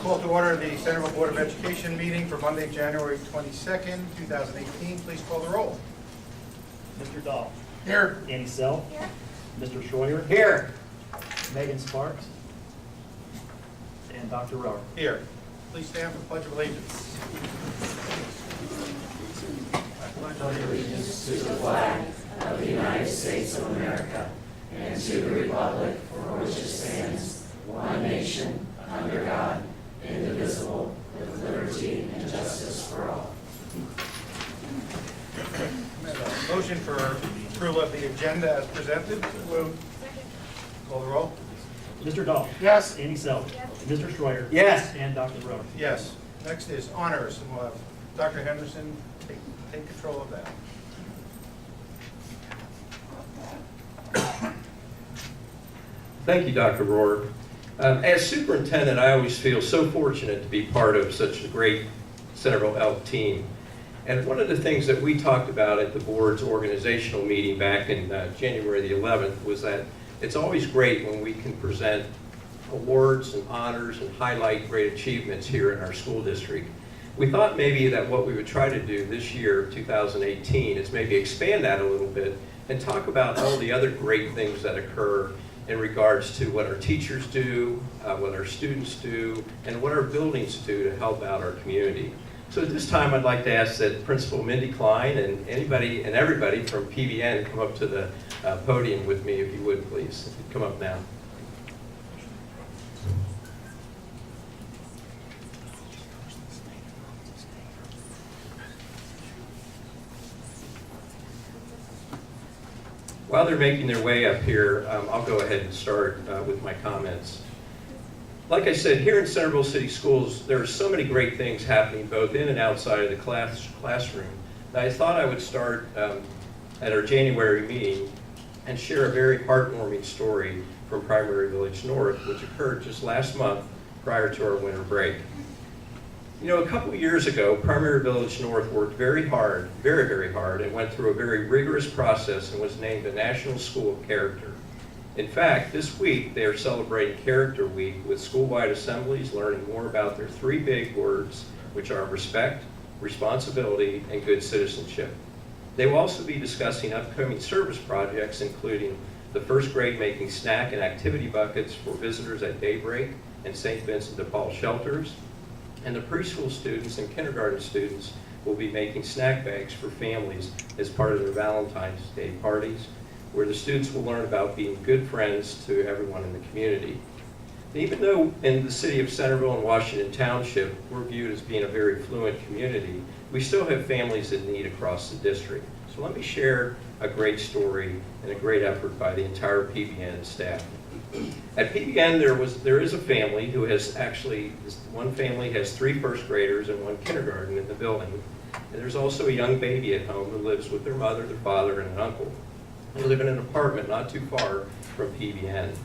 Call to order the Centerville Board of Education meeting for Monday, January 22nd, 2018. Please call the roll. Mr. Dahl. Here. Annie Sell. Here. Mr. Schroyer. Here. Megan Sparks. And Dr. Rower. Here. Please stand for the Pledge of Allegiance. Allegiance to the flag of the United States of America and to the republic for which it stands, one nation, under God, indivisible, with liberty and justice for all. Motion for approval of the agenda as presented. Moved. Call the roll. Mr. Dahl. Yes. Annie Sell. Mr. Schroyer. Yes. And Dr. Rower. Yes. Next is honors, and we'll have Dr. Henderson take control of that. Thank you, Dr. Rohr. As superintendent, I always feel so fortunate to be part of such a great Centerville ELK team. And one of the things that we talked about at the board's organizational meeting back in January the 11th was that it's always great when we can present awards and honors and highlight great achievements here in our school district. We thought maybe that what we would try to do this year, 2018, is maybe expand that a little bit and talk about all the other great things that occur in regards to what our teachers do, what our students do, and what our buildings do to help out our community. So at this time, I'd like to ask that Principal Mindy Klein and anybody and everybody from PBN come up to the podium with me, if you would, please. Come up now. While they're making their way up here, I'll go ahead and start with my comments. Like I said, here in Centerville City Schools, there are so many great things happening both in and outside of the classroom that I thought I would start at our January meeting and share a very heartwarming story from Primary Village North, which occurred just last month prior to our winter break. You know, a couple years ago, Primary Village North worked very hard, very hard, and went through a very rigorous process and was named a National School of Character. In fact, this week they are celebrating Character Week with school-wide assemblies learning more about their three big words, which are respect, responsibility, and good citizenship. They will also be discussing upcoming service projects, including the first grade making snack and activity buckets for visitors at Daybreak and St. Vincent de Paul shelters, and the preschool students and kindergarten students will be making snack bags for families as part of their Valentine's Day parties, where the students will learn about being good friends to everyone in the community. Even though in the city of Centerville and Washington Township, we're viewed as being a very fluent community, we still have families in need across the district. So let me share a great story and a great effort by the entire PBN staff. At PBN, there is a family who has actually, one family has 3 first graders and 1 kindergarten in the building. And there's also a young baby at home who lives with their mother, their father, and an uncle. They live in an apartment not too far from PBN.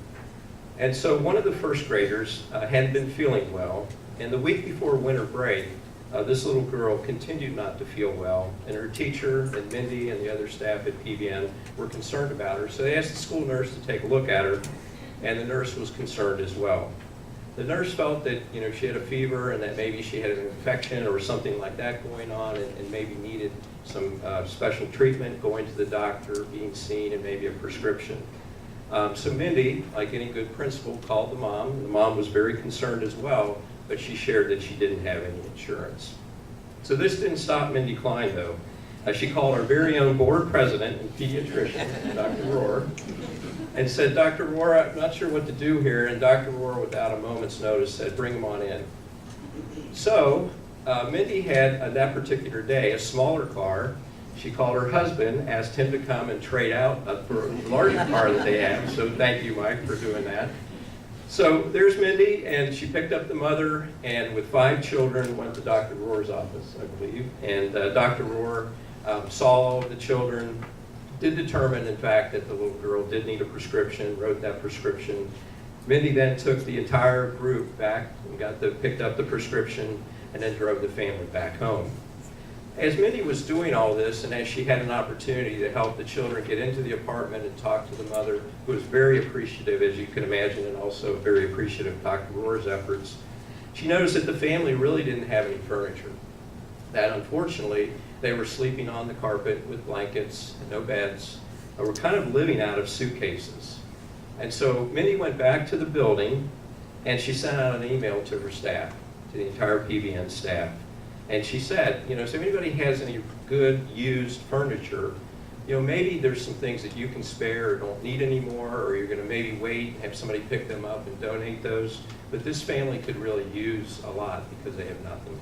And so one of the first graders hadn't been feeling well, and the week before winter break, this little girl continued not to feel well, and her teacher and Mindy and the other staff at PBN were concerned about her, so they asked the school nurse to take a look at her, and the nurse was concerned as well. The nurse felt that she had a fever and that maybe she had an infection or something like that going on and maybe needed some special treatment, going to the doctor, being seen, and maybe a prescription. So Mindy, like any good principal, called the mom. The mom was very concerned as well, but she shared that she didn't have any insurance. So this didn't stop Mindy Klein, though. She called our very own board president and pediatrician, Dr. Rohr, and said, Dr. Rohr, I'm not sure what to do here. And Dr. Rohr, without a moment's notice, said, bring him on in. So Mindy had, on that particular day, a smaller car. She called her husband, asked him to come and trade out for a larger car that they have. So thank you, Mike, for doing that. So there's Mindy, and she picked up the mother, and with 5 children, went to Dr. Rohr's office, I believe. And Dr. Rohr saw the children, did determine, in fact, that the little girl did need a prescription, wrote that prescription. Mindy then took the entire group back and picked up the prescription and then drove the family back home. As Mindy was doing all this, and as she had an opportunity to help the children get into the apartment and talk to the mother, who was very appreciative, as you can imagine, and also very appreciative of Dr. Rohr's efforts, She noticed that the family really didn't have any furniture. That unfortunately, they were sleeping on the carpet with blankets and no beds, and were kind of living out of suitcases. And so Mindy went back to the building and she sent out an email to her staff, to the entire PBN staff. And she said, you know, so if anybody has any good used furniture, you know, maybe there's some things that you can spare or don't need anymore, or you're gonna maybe wait and have somebody pick them up and donate those. But this family could really use a lot because they have nothing.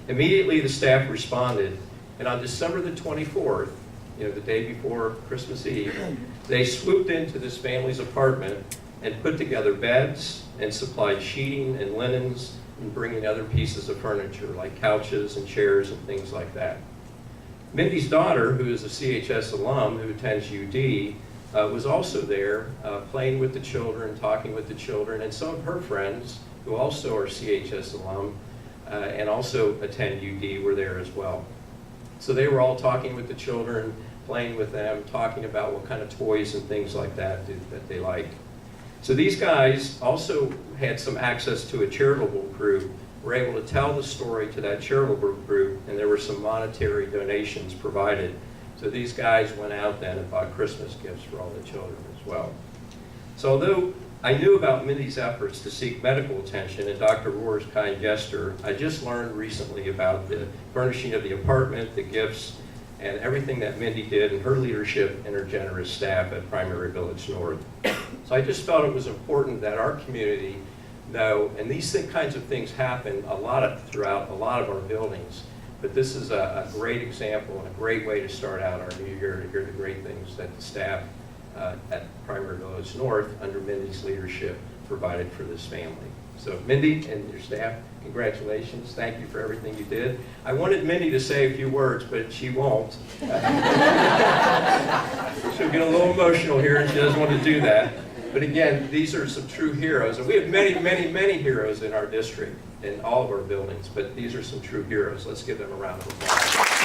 Immediately the staff responded, and on December the 24th, you know, the day before Christmas Eve, they swooped into this family's apartment and put together beds and supplied sheeting and linens and bringing other pieces of furniture like couches and chairs and things like that. Mindy's daughter, who is a CHS alum who attends UD, was also there playing with the children, talking with the children, and some of her friends who also are CHS alum and also attend UD were there as well. So they were all talking with the children, playing with them, talking about what kind of toys and things like that they like. So these guys also had some access to a charitable group, were able to tell the story to that charitable group, and there were some monetary donations provided. So these guys went out then and bought Christmas gifts for all the children as well. So although I knew about Mindy's efforts to seek medical attention and Dr. Rohr's kind gesture, I just learned recently about the furnishing of the apartment, the gifts, and everything that Mindy did and her leadership and her generous staff at Primary Village North. So I just felt it was important that our community know, and these kinds of things happen throughout a lot of our buildings, but this is a great example and a great way to start out our new year, to hear the great things that the staff at Primary Village North, under Mindy's leadership, provided for this family. So Mindy and your staff, congratulations. Thank you for everything you did. I wanted Mindy to say a few words, but she won't. She'll get a little emotional here, and she doesn't want to do that. But again, these are some true heroes. And we have many, many, many heroes in our district, in all of our buildings, but these are some true heroes. Let's give them a round of applause.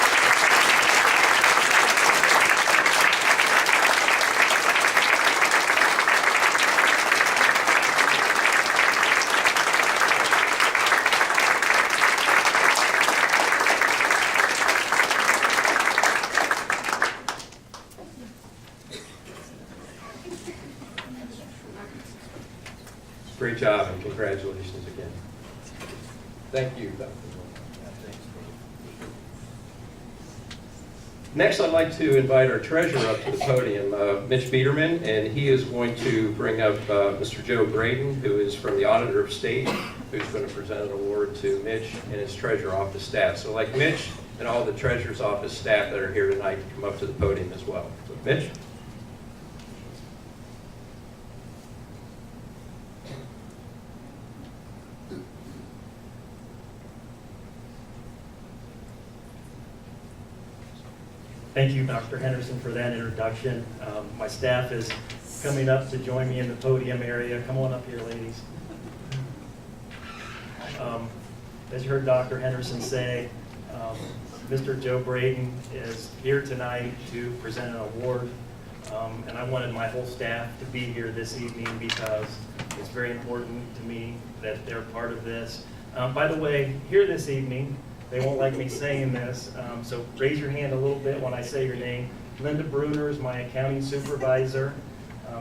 Great job and congratulations again. Thank you, Dr. Next, I'd like to invite our treasurer up to the podium, Mitch Biederman, and he is going to bring up Mr. Joe Braden, who is from the Auditor of State, who's going to present an award to Mitch and his treasurer office staff. So like Mitch and all the treasurer's office staff that are here tonight, to come up to the podium as well. So Mitch. Thank you, Dr. Henderson, for that introduction. My staff is coming up to join me in the podium area. Come on up here, ladies. As you heard Dr. Henderson say, Mr. Joe Braden is here tonight to present an award, and I wanted my whole staff to be here this evening because it's very important to me that they're part of this. By the way, here this evening, they won't like me saying this, so raise your hand a little bit when I say your name. Linda Bruner is my accounting supervisor.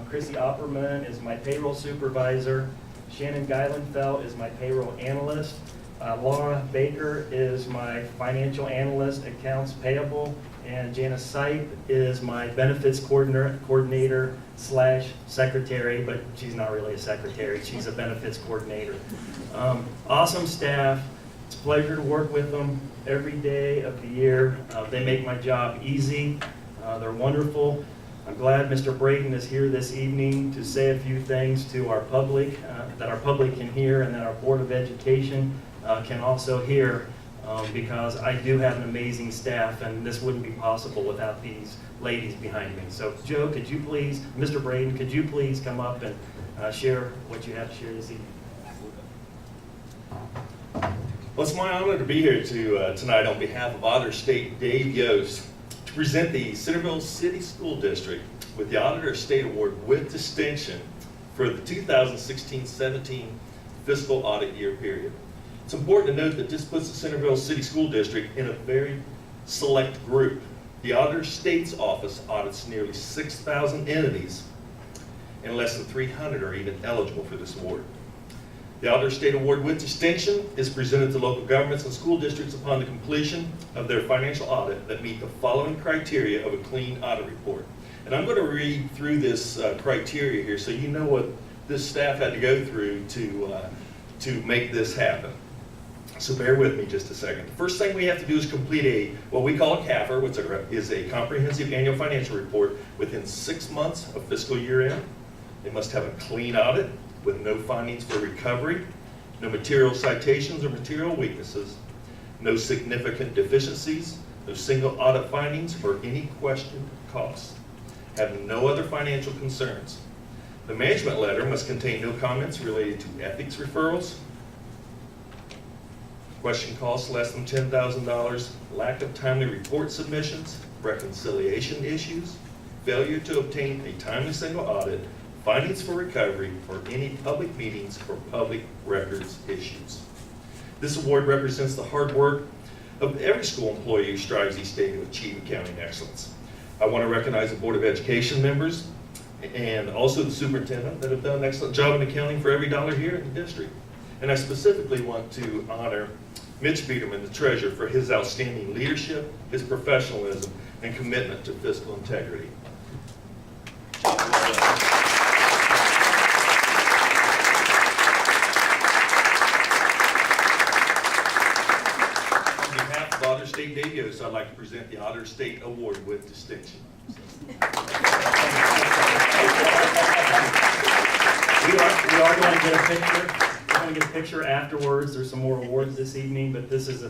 Chrissy Opperman is my payroll supervisor. Shannon Geilenfeld is my payroll analyst. Laura Baker is my financial analyst, accounts payable. And Janice Sipe is my benefits coordinator / secretary, but she's not really a secretary, she's a benefits coordinator. Awesome staff. It's a pleasure to work with them every day of the year. They make my job easy. They're wonderful. I'm glad Mr. Braden is here this evening to say a few things to our public, that our public can hear and that our Board of Education can also hear, because I do have an amazing staff and this wouldn't be possible without these ladies behind me. So Joe, could you please, Mr. Braden, could you please come up and share what you have to share this evening? Well, it's my honor to be here tonight on behalf of Auditor State Dave Yost to present the Centerville City School District with the Auditor of State Award with distinction for the 2016-17 fiscal audit year period. It's important to note that this puts the Centerville City School District in a very select group. The Auditor State's Office audits nearly 6,000 entities, and less than 300 are even eligible for this award. The Auditor State Award with distinction is presented to local governments and school districts upon the completion of their financial audit that meet the following criteria of a clean audit report. And I'm going to read through this criteria here so you know what this staff had to go through to make this happen. So bear with me just a second. The first thing we have to do is complete what we call a CAFR, which is a comprehensive annual financial report within 6 months of fiscal year end. They must have a clean audit with no findings for recovery, no material citations or material weaknesses, no significant deficiencies, no single audit findings or any questioned costs, have no other financial concerns. The management letter must contain no comments related to ethics referrals, question costs less than $10,000, lack of timely report submissions, reconciliation issues, failure to obtain a timely single audit, findings for recovery, or any public meetings or public records issues. This award represents the hard work of every school employee who strives each day to achieve accounting excellence. I want to recognize the Board of Education members and also the superintendent that have done an excellent job in accounting for every dollar here in the district. And I specifically want to honor Mitch Biederman, the treasurer, for his outstanding leadership, his professionalism, and commitment to fiscal integrity. Auditor State Dave Yost, I'd like to present the Auditor State Award with distinction. We are going to get a picture. We're going to get a picture afterwards. There's some more awards this evening, but this is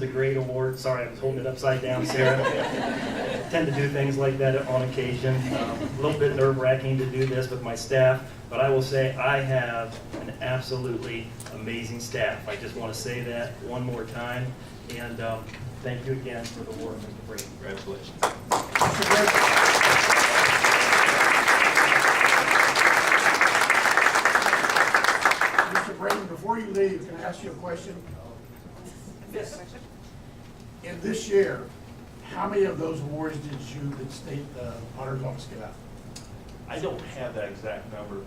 a great award. Sorry, I was holding it upside down, Sarah. I tend to do things like that on occasion. A little bit nerve-wracking to do this with my staff, but I will say I have an absolutely amazing staff. I just want to say that one more time. And thank you again for the work, Mr. Brady. Congratulations. Mr. Brady, before you leave, can I ask you a question? Yes. In this year, how many of those awards did the state auditor's office give out? I don't have that exact number.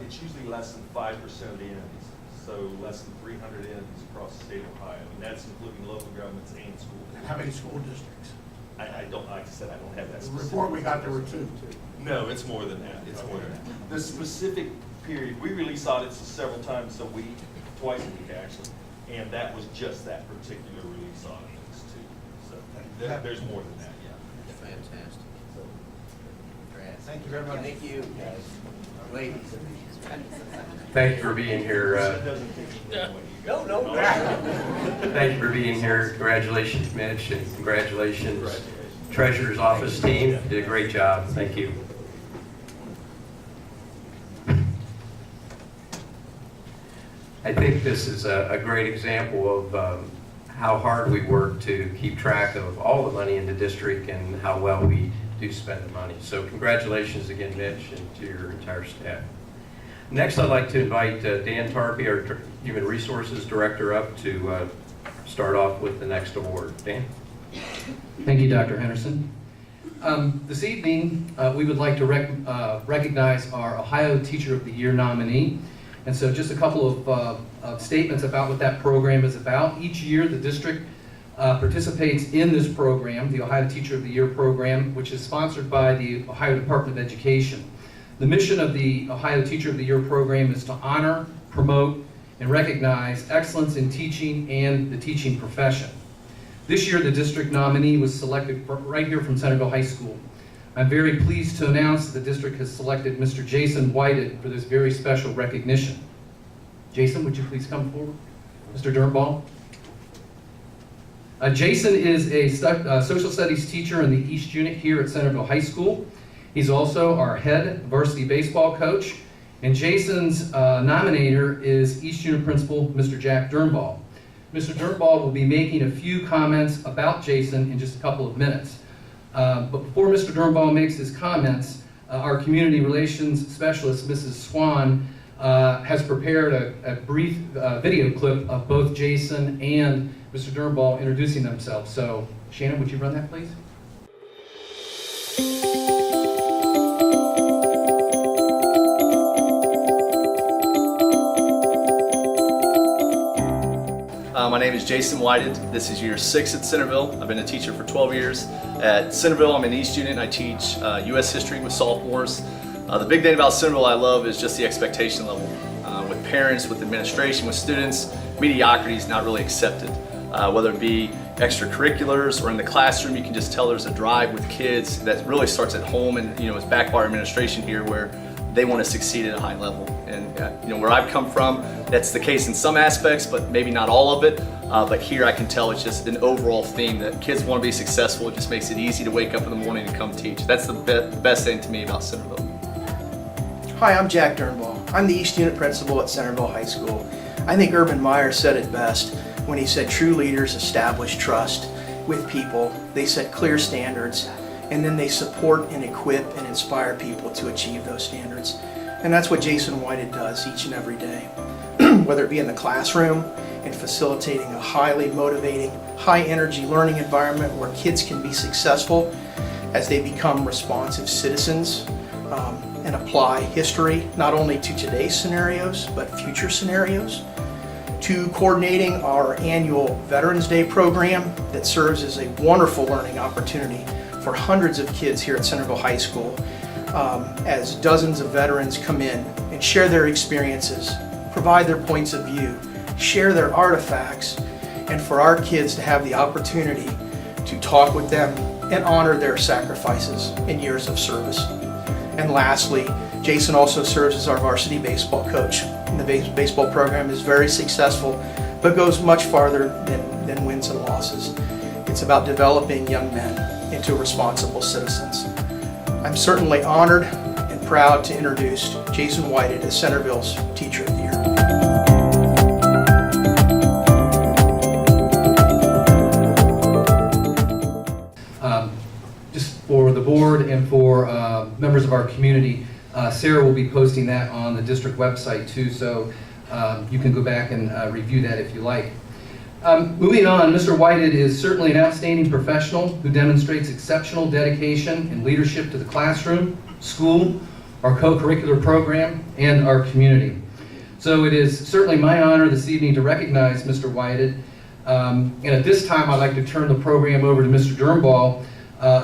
It's usually less than 5% of the entities, so less than 300 entities across the state of Ohio, and that's including local governments and schools. And how many school districts? I don't, like I said, I don't have that The specific. report we got, there were 2. No, it's more than that. It's more than that. The specific period, we release audits several times a week, twice a week actually, and that was just that particular release audit. So there's more than that, yeah. Fantastic. Congrats. Thank you very much. Thank you, guys. Ladies. Thank you for being here. No. Thank you for being here. Congratulations, Mitch, and congratulations, Treasurer's Office team. You did a great job. Thank you. I think this is a great example of how hard we work to keep track of all the money in the district and how well we do spend the money. So congratulations again, Mitch, and to your entire staff. Next, I'd like to invite Dan Tarpey, our Human Resources Director, up to start off with the next award. Dan? Thank you, Dr. Henderson. This evening, we would like to recognize our Ohio Teacher of the Year nominee. And so just a couple of statements about what that program is about. Each year, the district participates in this program, the Ohio Teacher of the Year program, which is sponsored by the Ohio Department of Education. The mission of the Ohio Teacher of the Year program is to honor, promote, and recognize excellence in teaching and the teaching profession. This year, the district nominee was selected right here from Centerville High School. I'm very pleased to announce that the district has selected Mr. Jason Whited for this very special recognition. Jason, would you please come forward? Mr. Durnball. Jason is a social studies teacher in the East Unit here at Centerville High School. He's also our head varsity baseball coach. And Jason's nominator is East Unit Principal, Mr. Jack Durnball. Mr. Durnball will be making a few comments about Jason in just a couple of minutes. But before Mr. Durnball makes his comments, our community relations specialist, Mrs. Swan, has prepared a brief video clip of both Jason and Mr. Durnball introducing themselves. So, Shannon, would you run that, please? My name is Jason Whited. This is year 6 at Centerville. I've been a teacher for 12 years. At Centerville, I'm an E student. I teach U.S. history with sophomores. The big thing about Centerville I love is just the expectation level. With parents, with administration, with students, mediocrity is not really accepted. Whether it be extracurriculars or in the classroom, you can just tell there's a drive with kids that really starts at home, and it's backed by our administration here where they want to succeed at a high level. And where I've come from, that's the case in some aspects, but maybe not all of it. But here I can tell it's just an overall theme that kids want to be successful. It just makes it easy to wake up in the morning and come teach. That's the best thing to me about Centerville. Hi, I'm Jack Durnball. I'm the East Unit Principal at Centerville High School. I think Urban Meyer said it best when he said true leaders establish trust with people, they set clear standards, and then they support and equip and inspire people to achieve those standards. And that's what Jason Whited does each and every day. Whether it be in the classroom and facilitating a highly motivating, high energy learning environment where kids can be successful as they become responsive citizens and apply history not only to today's scenarios but future scenarios, to coordinating our annual Veterans Day program that serves as a wonderful learning opportunity for hundreds of kids here at Centerville High School as dozens of veterans come in and share their experiences, provide their points of view, share their artifacts, and for our kids to have the opportunity to talk with them and honor their sacrifices and years of service. And lastly, Jason also serves as our varsity baseball coach. And the baseball program is very successful, but goes much farther than wins and losses. It's about developing young men into responsible citizens. I'm certainly honored and proud to introduce Jason Whited as Centerville's Teacher of the Year. Just for the board and for members of our community, Sarah will be posting that on the district website too, so you can go back and review that if you like. Moving on, Mr. Whited is certainly an outstanding professional who demonstrates exceptional dedication and leadership to the classroom, school, our co-curricular program, and our community. So it is certainly my honor this evening to recognize Mr. Whited. And at this time, I'd like to turn the program over to Mr. Durnball,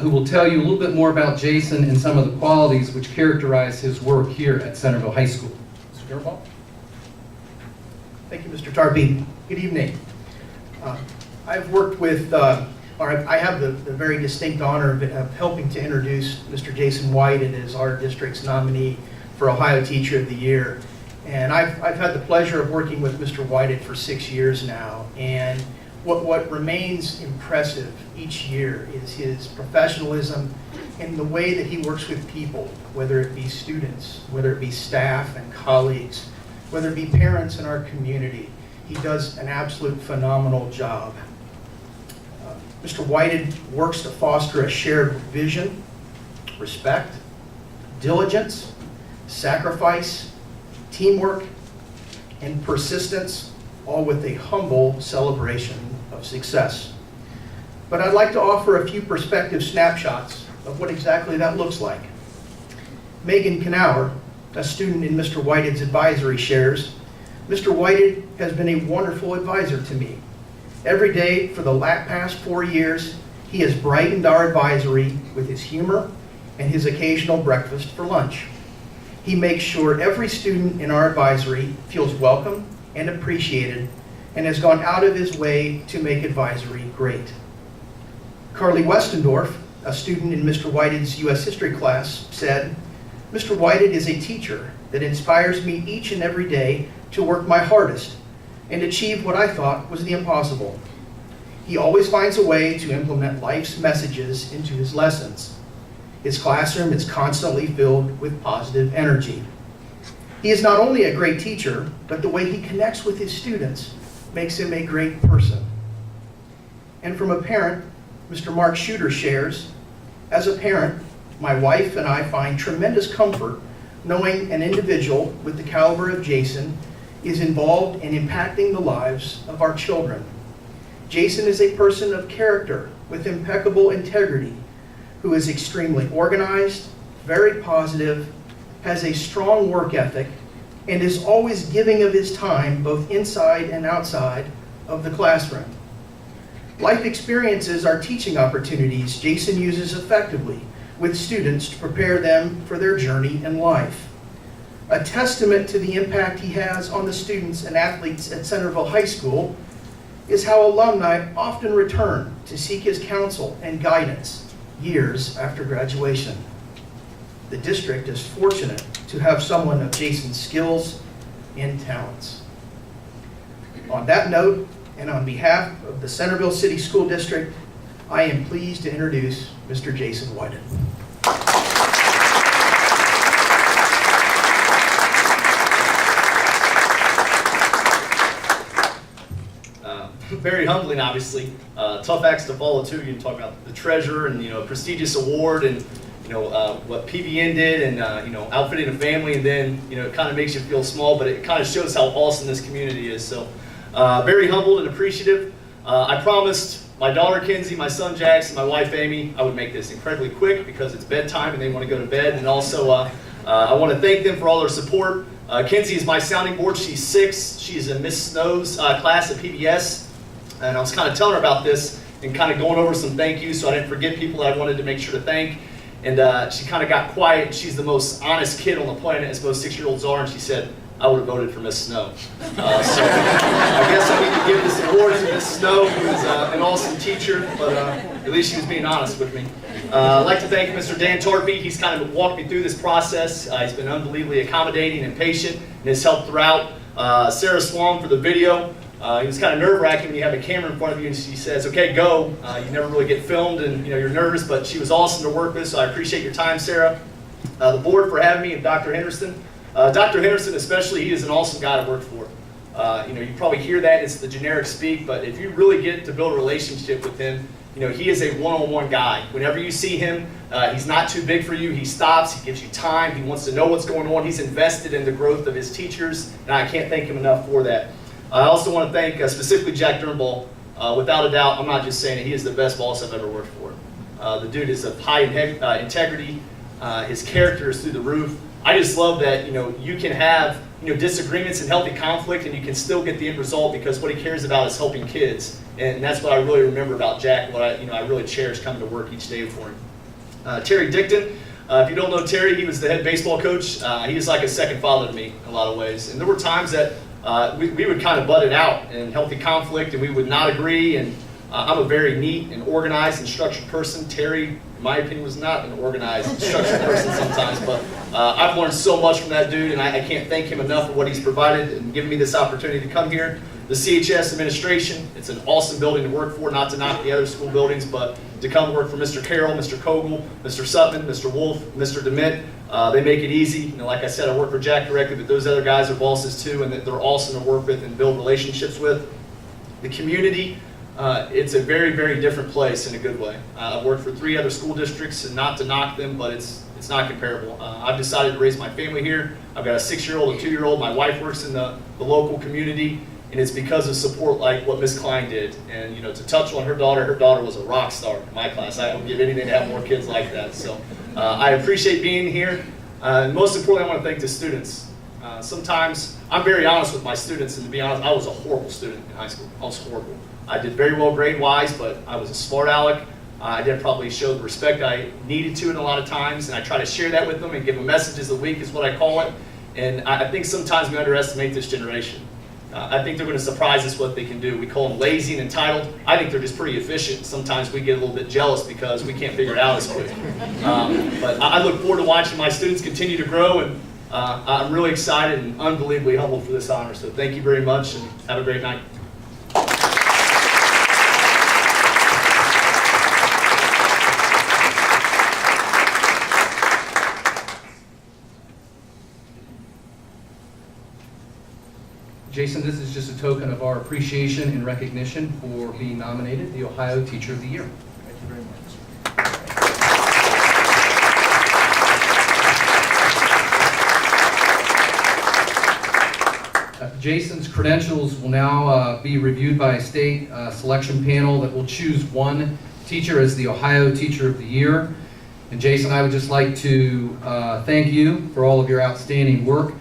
who will tell you a little bit more about Jason and some of the qualities which characterize his work here at Centerville High School. Mr. Durnball? Thank you, Mr. Tarby. Good evening. I've worked with, I have the very distinct honor of helping to introduce Mr. Jason Whited as our district's nominee for Ohio Teacher of the Year. And I've had the pleasure of working with Mr. Whited for 6 years now. And what remains impressive each year is his professionalism and the way that he works with people, whether it be students, whether it be staff and colleagues, whether it be parents in our community. He does an absolute phenomenal job. Mr. Whited works to foster a shared vision, respect, diligence, sacrifice, teamwork, and persistence, all with a humble celebration of success. But I'd like to offer a few perspective snapshots of what exactly that looks like. Megan Knauer, a student in Mr. Whited's advisory, shares, Mr. Whited has been a wonderful advisor to me. Every day for the past 4 years, he has brightened our advisory with his humor and his occasional breakfast for lunch. He makes sure every student in our advisory feels welcome and appreciated and has gone out of his way to make advisory great. Carly Westendorf, a student in Mr. Whited's U.S. history class, said, Mr. Whited is a teacher that inspires me each and every day to work my hardest and achieve what I thought was the impossible. He always finds a way to implement life's messages into his lessons. His classroom is constantly filled with positive energy. He is not only a great teacher, but the way he connects with his students makes him a great person. And from a parent, Mr. Mark Shooter shares, as a parent, my wife and I find tremendous comfort knowing an individual with the caliber of Jason is involved in impacting the lives of our children. Jason is a person of character with impeccable integrity who is extremely organized, very positive, has a strong work ethic, and is always giving of his time both inside and outside of the classroom. Life experiences are teaching opportunities Jason uses effectively with students to prepare them for their journey in life. A testament to the impact he has on the students and athletes at Centerville High School is how alumni often return to seek his counsel and guidance years after graduation. The district is fortunate to have someone of Jason's skills and talents. On that note, and on behalf of the Centerville City School District, I am pleased to introduce Mr. Jason Whited. Very humbling, obviously. Tough acts to follow too. You talk about the treasurer and prestigious award and what PBN did and outfitting a family, and then it kind of makes you feel small, but it kind of shows how awesome this community is. So very humbled and appreciative. I promised my daughter Kinsey, my son Jackson, my wife Amy, I would make this incredibly quick because it's bedtime and they want to go to bed. And also I want to thank them for all their support. Kinsey is my sounding board. She's 6. She's in Miss Snow's class at PBS. And I was kind of telling her about this and kind of going over some thank yous so I didn't forget people that I wanted to make sure to thank. And she kind of got quiet. She's the most honest kid on the planet, as most 6-year-olds are. And she said, I would have voted for Miss Snow. So I guess I need to give this award to Miss Snow, who is an awesome teacher, but at least she was being honest with me. I'd like to thank Mr. Dan Torpy. He's kind of walked me through this process. He's been unbelievably accommodating and patient and has helped throughout. Sarah Swan for the video. It was kind of nerve-wracking when you have a camera in front of you and she says, okay, go. You never really get filmed and you're nervous, but she was awesome to work with, so I appreciate your time, Sarah. The board for having me, and Dr. Henderson. Dr. Henderson especially, he is an awesome guy to work for. You probably hear that, it's the generic speak, but if you really get to build a relationship with him, he is a one-on-one guy. Whenever you see him, he's not too big for you. He stops, he gives you time, he wants to know what's going on. He's invested in the growth of his teachers, and I can't thank him enough for that. I also want to thank specifically Jack Durnball. Without a doubt, I'm not just saying it, he is the best boss I've ever worked for. The dude is of high integrity. His character is through the roof. I just love that you can have disagreements and healthy conflict, and you can still get the end result because what he cares about is helping kids, and that's what I really remember about Jack. What I really cherish coming to work each day for him. Terry Dickton. If you don't know Terry, he was the head baseball coach. He is like a second father to me in a lot of ways, and there were times that we would kind of butt it out in healthy conflict, and we would not agree. And I'm a very neat and organized and structured person. Terry, in my opinion, was not an organized and structured person sometimes, but I've learned so much from that dude, and I can't thank him enough for what he's provided and given me this opportunity to come here. The CHS administration, it's an awesome building to work for, not to knock the other school buildings, but to come work for Mr. Carroll, Mr. Kogel, Mr. Sutton, Mr. Wolf, Mr. DeMint. They make it easy. Like I said, I work for Jack directly, but those other guys are bosses too, and they're awesome to work with and build relationships with. The community, it's a very, very different place in a good way. I've worked for 3 other school districts, and not to knock them, but it's not comparable. I've decided to raise my family here. I've got a 6-year-old, a 2-year-old. My wife works in the local community, and it's because of support like what Miss Klein did. And to touch on her daughter was a rock star in my class. I would give anything to have more kids like that. So I appreciate being here. And most importantly, I want to thank the students. Sometimes I'm very honest with my students, and to be honest, I was a horrible student in high school. I was horrible. I did very well grade-wise, but I was a smart aleck. I didn't probably show the respect I needed to in a lot of times, and I try to share that with them and give them messages of the week is what I call it. And I think sometimes we underestimate this generation. I think they're going to surprise us what they can do. We call them lazy and entitled. I think they're just pretty efficient. Sometimes we get a little bit jealous because we can't figure it out as quick. But I look forward to watching my students continue to grow, and I'm really excited and unbelievably humbled for this honor. So thank you very much, and have a great night. Jason, this is just a token of our appreciation and recognition for being nominated the Ohio Teacher of the Year. Thank you very much. Jason's credentials will now be reviewed by a state selection panel that will choose one teacher as the Ohio Teacher of the Year. And Jason, I would just like to thank you for all of your outstanding work,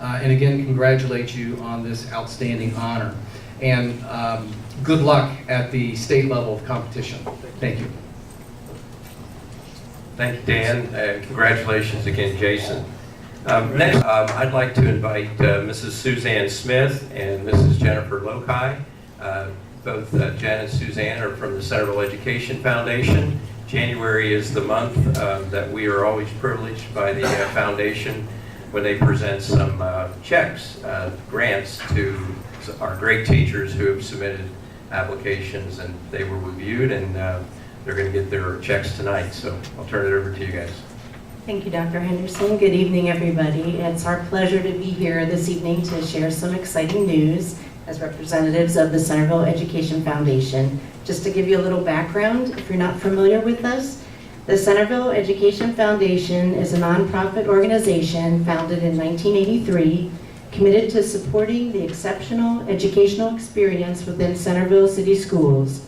and again, congratulate you on this outstanding honor. And good luck at the state level of competition. Thank you. Thank you, Dan, and congratulations again, Jason. Next, I'd like to invite Mrs. Suzanne Smith and Mrs. Jennifer Lokai. Both Jen and Suzanne are from the Centerville Education Foundation. January is the month that we are always privileged by the foundation when they present some checks, grants to our great teachers who have submitted applications, and they were reviewed, and they're going to get their checks tonight. So I'll turn it over to you guys. Thank you, Dr. Henderson. Good evening, everybody. It's our pleasure to be here this evening to share some exciting news as representatives of the Centerville Education Foundation. Just to give you a little background, if you're not familiar with us, the Centerville Education Foundation is a nonprofit organization founded in 1983, committed to supporting the exceptional educational experience within Centerville City Schools.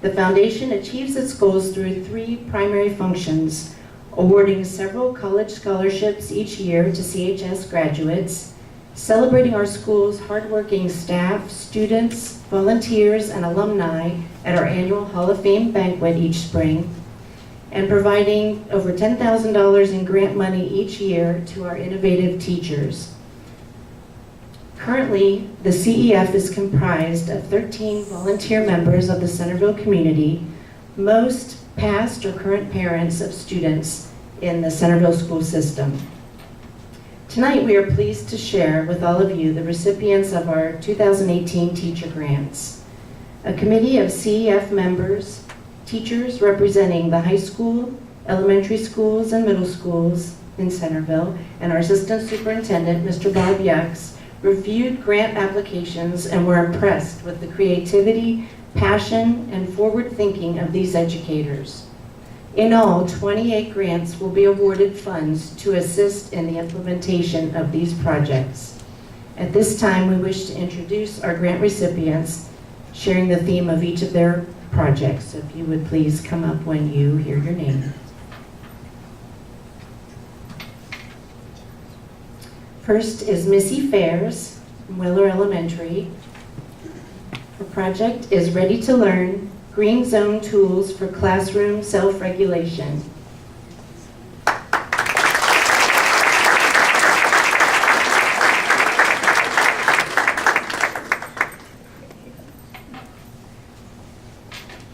The foundation achieves its goals through three primary functions: awarding several college scholarships each year to CHS graduates, celebrating our school's hardworking staff, students, volunteers, and alumni at our annual Hall of Fame banquet each spring, and providing over $10,000 in grant money each year to our innovative teachers. Currently, the CEF is comprised of 13 volunteer members of the Centerville community, most past or current parents of students in the Centerville school system. Tonight, we are pleased to share with all of you the recipients of our 2018 teacher grants. A committee of CEF members, teachers representing the high school, elementary schools, and middle schools in Centerville, and our assistant superintendent, Mr. Bob Yucks, reviewed grant applications and were impressed with the creativity, passion, and forward thinking of these educators. In all, 28 grants will be awarded funds to assist in the implementation of these projects. At this time, we wish to introduce our grant recipients, sharing the theme of each of their projects. So if you would please come up when you hear your name. First is Missy Fairs from Willer Elementary. Her project is Ready to Learn, Green Zone Tools for Classroom Self-Regulation.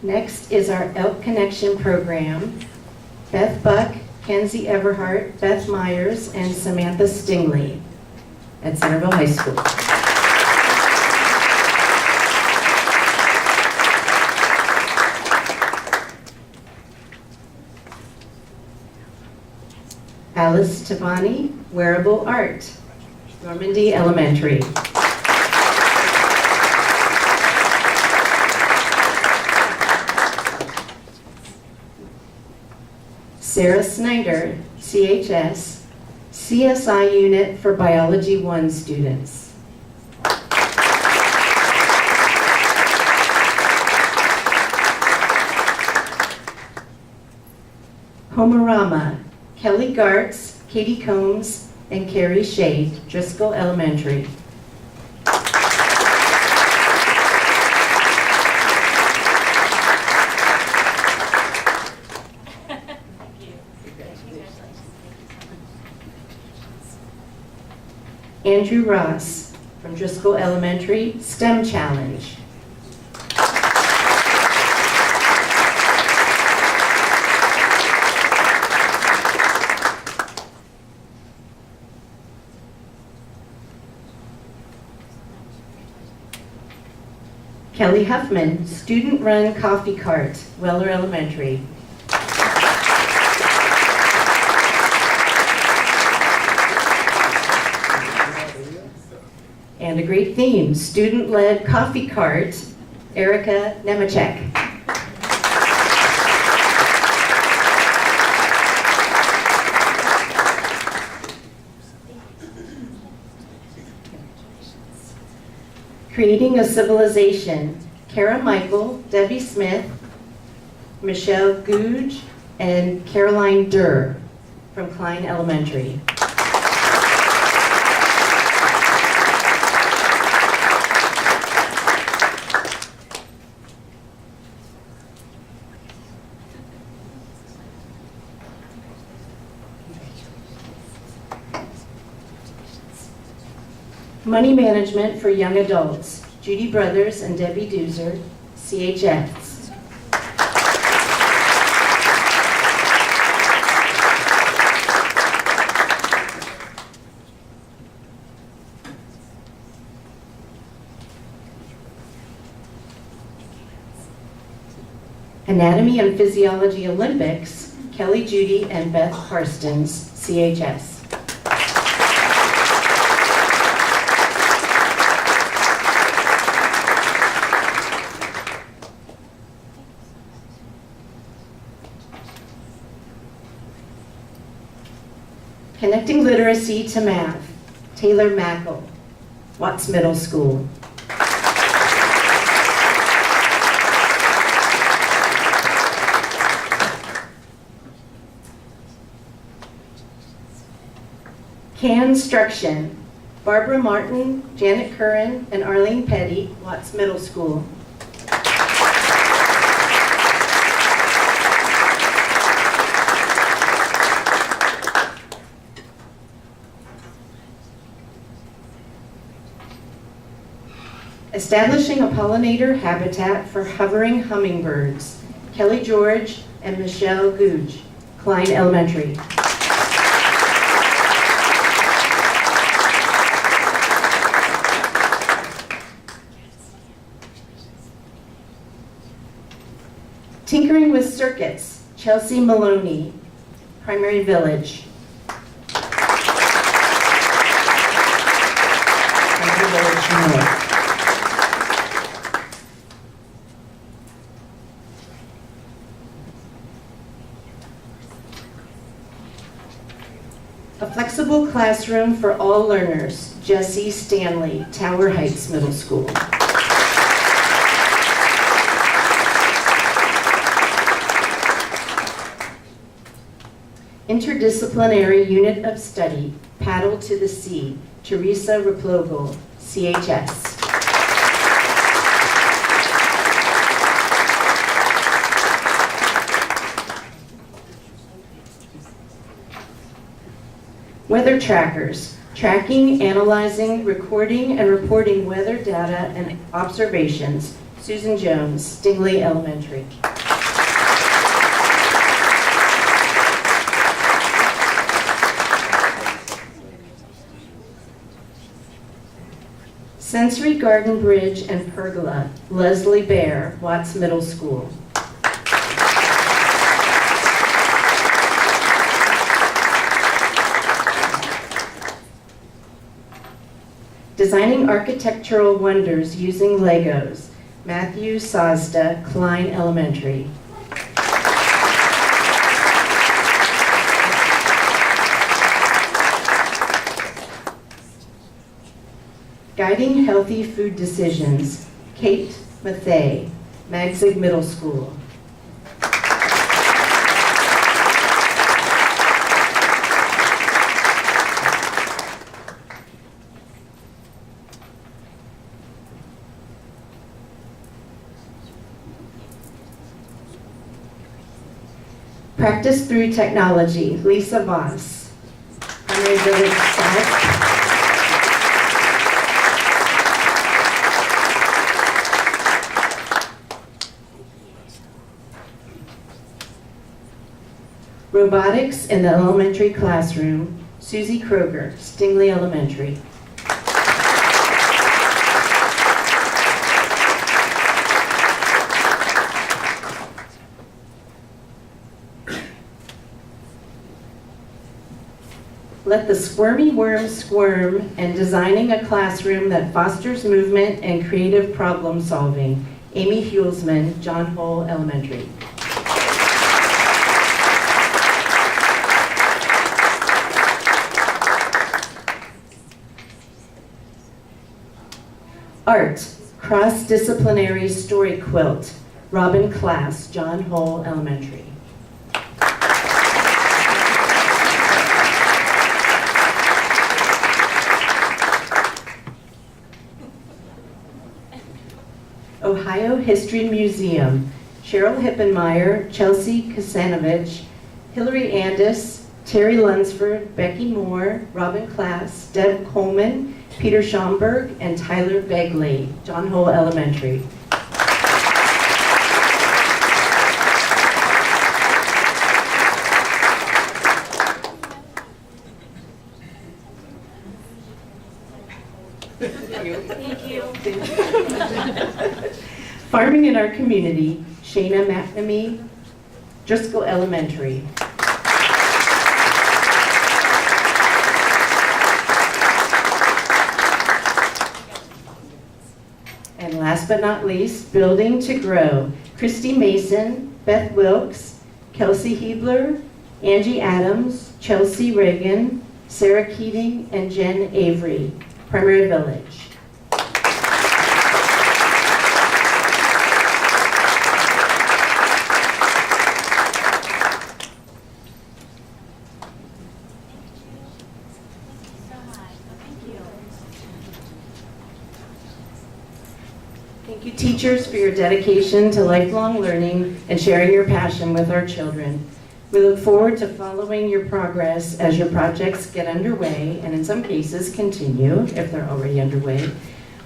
Next is our Elk Connection program. Beth Buck, Kenzie Everhart, Beth Myers, and Samantha Stingley at Centerville High School. Alice Tavani, Wearable Art, Normandy Elementary. Sarah Snyder, CHS, CSI Unit for Biology 1 students. Homerama, Kelly Gartz, Katie Combs, and Carrie Shade, Driscoll Elementary. Andrew Ross from Driscoll Elementary, STEM Challenge. Kelly Huffman, Student Run Coffee Cart, Weller Elementary. And a great theme, student-led coffee cart, Erica Nemechek. Creating a Civilization, Kara Michael, Debbie Smith, Michelle Gouge, and Caroline Durr from Klein Elementary. Money Management for Young Adults, Judy Brothers and Debbie Doozer, CHS. Anatomy and Physiology Olympics, Kelly Judy and Beth Karstens, CHS. Connecting Literacy to Math, Taylor Mackle, Watts Middle School. Construction, Barbara Martin, Janet Curran, and Arlene Petty, Watts Middle School. Establishing a pollinator habitat for hovering hummingbirds, Kelly George and Michelle Gouge, Klein Elementary. Tinkering with Circuits, Chelsea Maloney, Primary Village. Primary Village North. A Flexible Classroom for All Learners, Jesse Stanley, Tower Heights Middle School. Interdisciplinary Unit of Study, Paddle to the Sea, Teresa Replogle, CHS. Weather Trackers, Tracking, Analyzing, Recording, and Reporting Weather Data and Observations, Susan Jones, Stingley Elementary. Sensory Garden Bridge and Pergola, Leslie Bear, Watts Middle School. Designing Architectural Wonders Using Legos, Matthew Sazda, Klein Elementary. Guiding Healthy Food Decisions, Kate Mathay, Magzig Middle School. Practice Through Technology, Lisa Voss, Primary Village South. Robotics in the Elementary Classroom, Susie Kroger, Stingley Elementary. Let the Squirmy Worm Squirm, and Designing a Classroom that Fosters Movement and Creative Problem Solving, Amy Hulsman, John Hole Elementary. Art, cross-disciplinary story quilt, Robin Class, John Hole Elementary. Ohio History Museum, Cheryl Hippenmeyer, Chelsea Kasanovich, Hillary Andis, Terry Lunsford, Becky Moore, Robin Class, Deb Coleman, Peter Schomburg, and Tyler Begley, John Hole Elementary. Thank you. Farming in our community, Shayna McNamee, Driscoll Elementary. And last but not least, Building to Grow, Christy Mason, Beth Wilkes, Kelsey Hebler, Angie Adams, Chelsea Reagan, Sarah Keating, and Jen Avery, Primary Village. Thank you, teachers, for your dedication to lifelong learning and sharing your passion with our children. We look forward to following your progress as your projects get underway, and in some cases continue if they're already underway.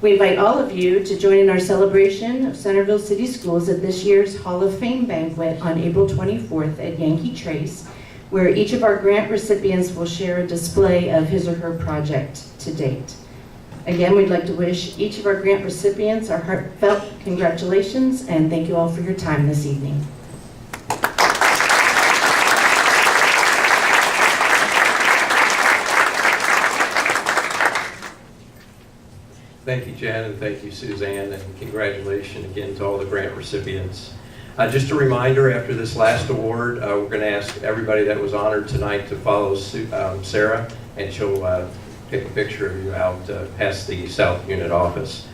We invite all of you to join in our celebration of Centerville City Schools at this year's Hall of Fame banquet on April 24th at Yankee Trace, where each of our grant recipients will share a display of his or her project to date. Again, we'd like to wish each of our grant recipients our heartfelt congratulations, and thank you all for your time this evening. Thank you, Jen, and thank you, Suzanne, and congratulations again to all the grant recipients. Just a reminder, after this last award, we're going to ask everybody that was honored tonight to follow Sarah, and she'll take a picture of you out past the South Unit office.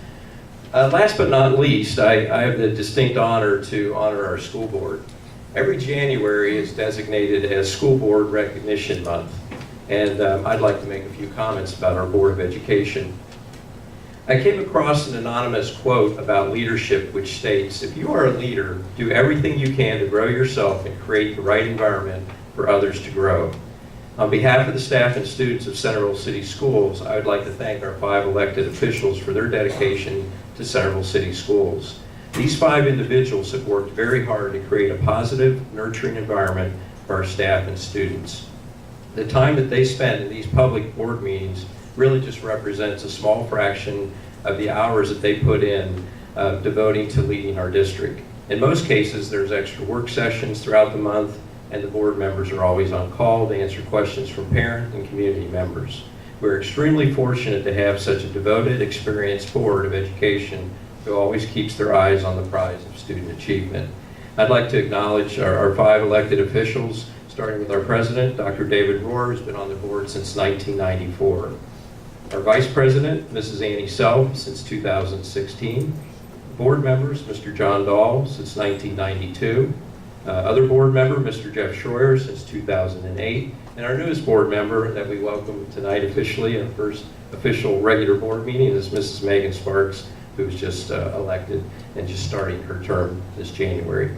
Last but not least, I have the distinct honor to honor our school board. Every January is designated as School Board Recognition Month, and I'd like to make a few comments about our Board of Education. I came across an anonymous quote about leadership which states, "If you are a leader, do everything you can to grow yourself and create the right environment for others to grow." On behalf of the staff and students of Centerville City Schools, I would like to thank our 5 elected officials for their dedication to Centerville City Schools. These 5 individuals have worked very hard to create a positive, nurturing environment for our staff and students. The time that they spend in these public board meetings really just represents a small fraction of the hours that they put in devoting to leading our district. In most cases, there's extra work sessions throughout the month, and the board members are always on call to answer questions from parent and community members. We're extremely fortunate to have such a devoted, experienced Board of Education who always keeps their eyes on the prize of student achievement. I'd like to acknowledge our 5 elected officials, starting with our president, Dr. David Rohr, who's been on the board since 1994. Our Vice President, Mrs. Annie Self, since 2016. Board members, Mr. John Dahl, since 1992. Other board member, Mr. Jeff Schroyer, since 2008. And our newest board member that we welcome tonight officially, our first official regular board meeting, is Mrs. Megan Sparks, who was just elected and just starting her term this January.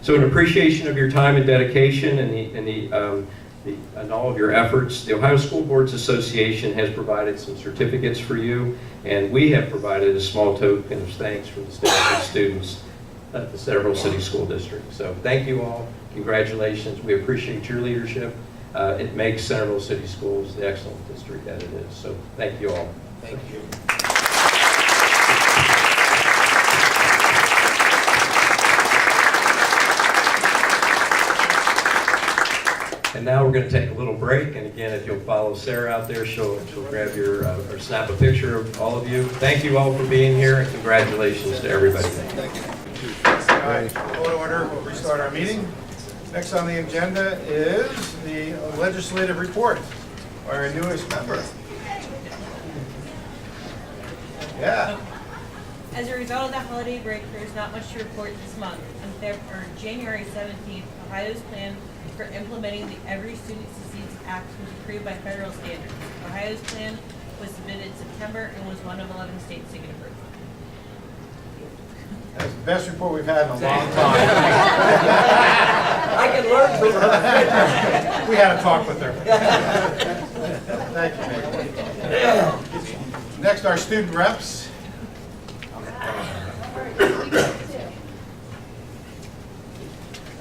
So in appreciation of your time and dedication and all of your efforts, the Ohio School Boards Association has provided some certificates for you, and we have provided a small token of thanks from the staff and students at the Centerville City School District. So thank you all. Congratulations. We appreciate your leadership. It makes Centerville City Schools the excellent district that it is. So thank you all. Thank you. And now we're going to take a little break, and again, if you'll follow Sarah out there, she'll grab your, or snap a picture of all of you. Thank you all for being here, and congratulations to everybody. Thank you. All right, call to order, we'll restart our meeting. Next on the agenda is the legislative report by our newest member. Yeah. As a result of the holiday break, there is not much to report this month. On January 17th, Ohio's plan for implementing the Every Student Succeeds Act was approved by federal standards. Ohio's plan was submitted in September and was one of 11 states to get approved. That's the best report we've had in a long time. I can learn from her. We had a talk with her. Thank you. Next, our student reps.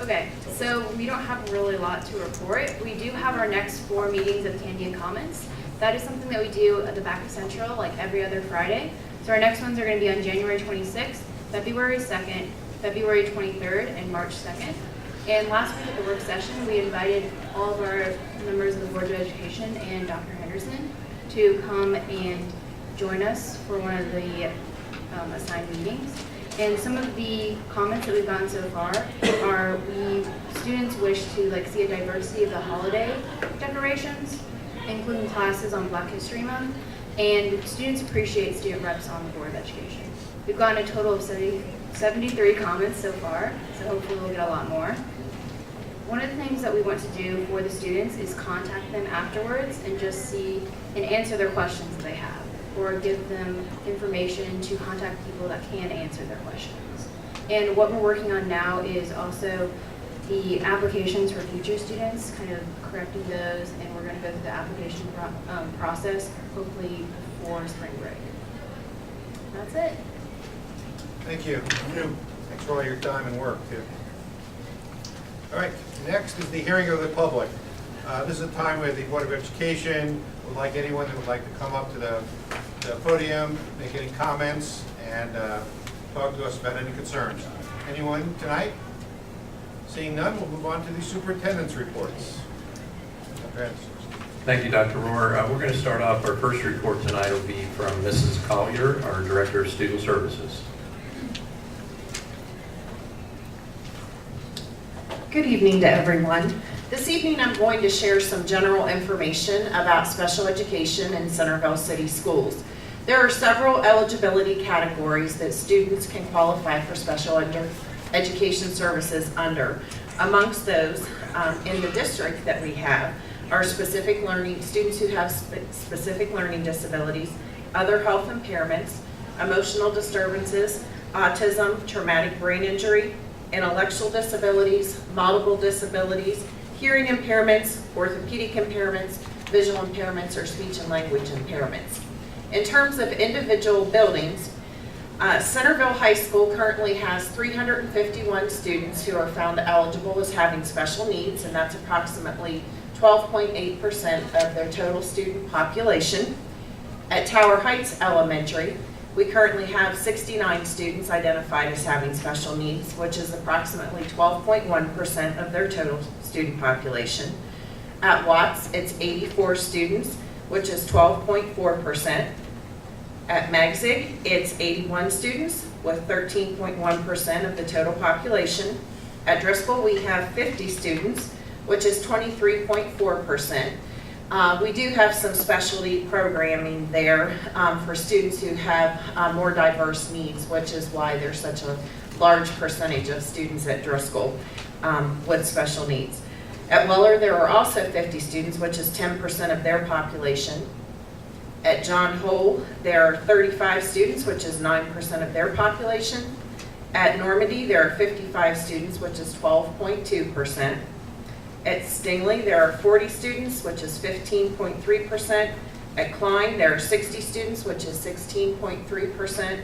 Okay, so we don't have really a lot to report. We do have our next 4 meetings of Candia Commons. That is something that we do at the back of Central, like every other Friday. So our next ones are going to be on January 26th, February 2nd, February 23rd, and March 2nd. And last week at the work session, we invited all of our members of the Board of Education and Dr. Henderson to come and join us for one of the assigned meetings. And some of the comments that we've gotten so far are students wish to see a diversity of the holiday decorations, including classes on Black History Month, and students appreciate student reps on the Board of Education. We've gotten a total of 73 comments so far, so hopefully we'll get a lot more. One of the things that we want to do for the students is contact them afterwards and just see and answer their questions that they have, or give them information to contact people that can answer their questions. And what we're working on now is also the applications for future students, kind of correcting those, and we're going to go through the application process, hopefully before spring break. That's it. Thank you. Thanks for all your time and work, too. All right, next is the hearing of the public. This is a time where the Board of Education would like anyone that would like to come up to the podium, make any comments, and talk to us about any concerns. Anyone tonight? Seeing none, we'll move on to the superintendent's reports. Dr. Henderson. Thank you, Dr. Rohr. We're going to start off. Our first report tonight will be from Mrs. Collier, our Director of Student Services. Good evening to everyone. This evening I'm going to share some general information about special education in Centerville City Schools. There are several eligibility categories that students can qualify for special education services under. Amongst those in the district that we have are specific learning, students who have specific learning disabilities, other health impairments, emotional disturbances, autism, traumatic brain injury, intellectual disabilities, multiple disabilities, hearing impairments, orthopedic impairments, visual impairments, or speech and language impairments. In terms of individual buildings, Centerville High School currently has 351 students who are found eligible as having special needs, and that's approximately 12.8% of their total student population. At Tower Heights Elementary, we currently have 69 students identified as having special needs, which is approximately 12.1% of their total student population. At Watts, it's 84 students, which is 12.4%. At Magzig, it's 81 students with 13.1% of the total population. At Driscoll, we have 50 students, which is 23.4%. We do have some specialty programming there for students who have more diverse needs, which is why there's such a large percentage of students at Driscoll with special needs. At Weller, there are also 50 students, which is 10% of their population. At John Hole, there are 35 students, which is 9% of their population. At Normandy, there are 55 students, which is 12.2%. At Stingley, there are 40 students, which is 15.3%. At Klein, there are 60 students, which is 16.3%.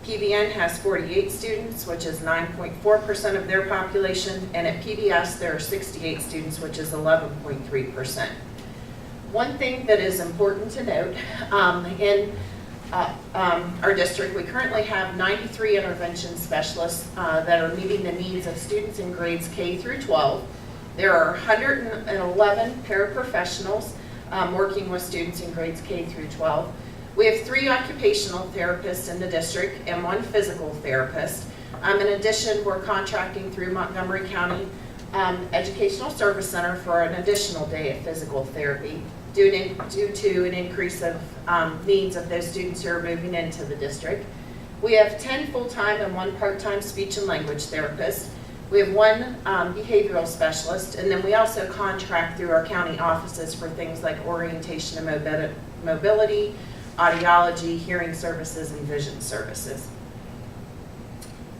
PBN has 48 students, which is 9.4% of their population. And at PBS, there are 68 students, which is 11.3%. One thing that is important to note, in our district, we currently have 93 intervention specialists that are meeting the needs of students in grades K through 12. There are 111 paraprofessionals working with students in grades K through 12. We have 3 occupational therapists in the district and 1 physical therapist. In addition, we're contracting through Montgomery County Educational Service Center for an additional day of physical therapy due to an increase of needs of those students who are moving into the district. We have 10 full-time and 1 part-time speech and language therapist. We have 1 behavioral specialist, and then we also contract through our county offices for things like orientation and mobility, audiology, hearing services, and vision services.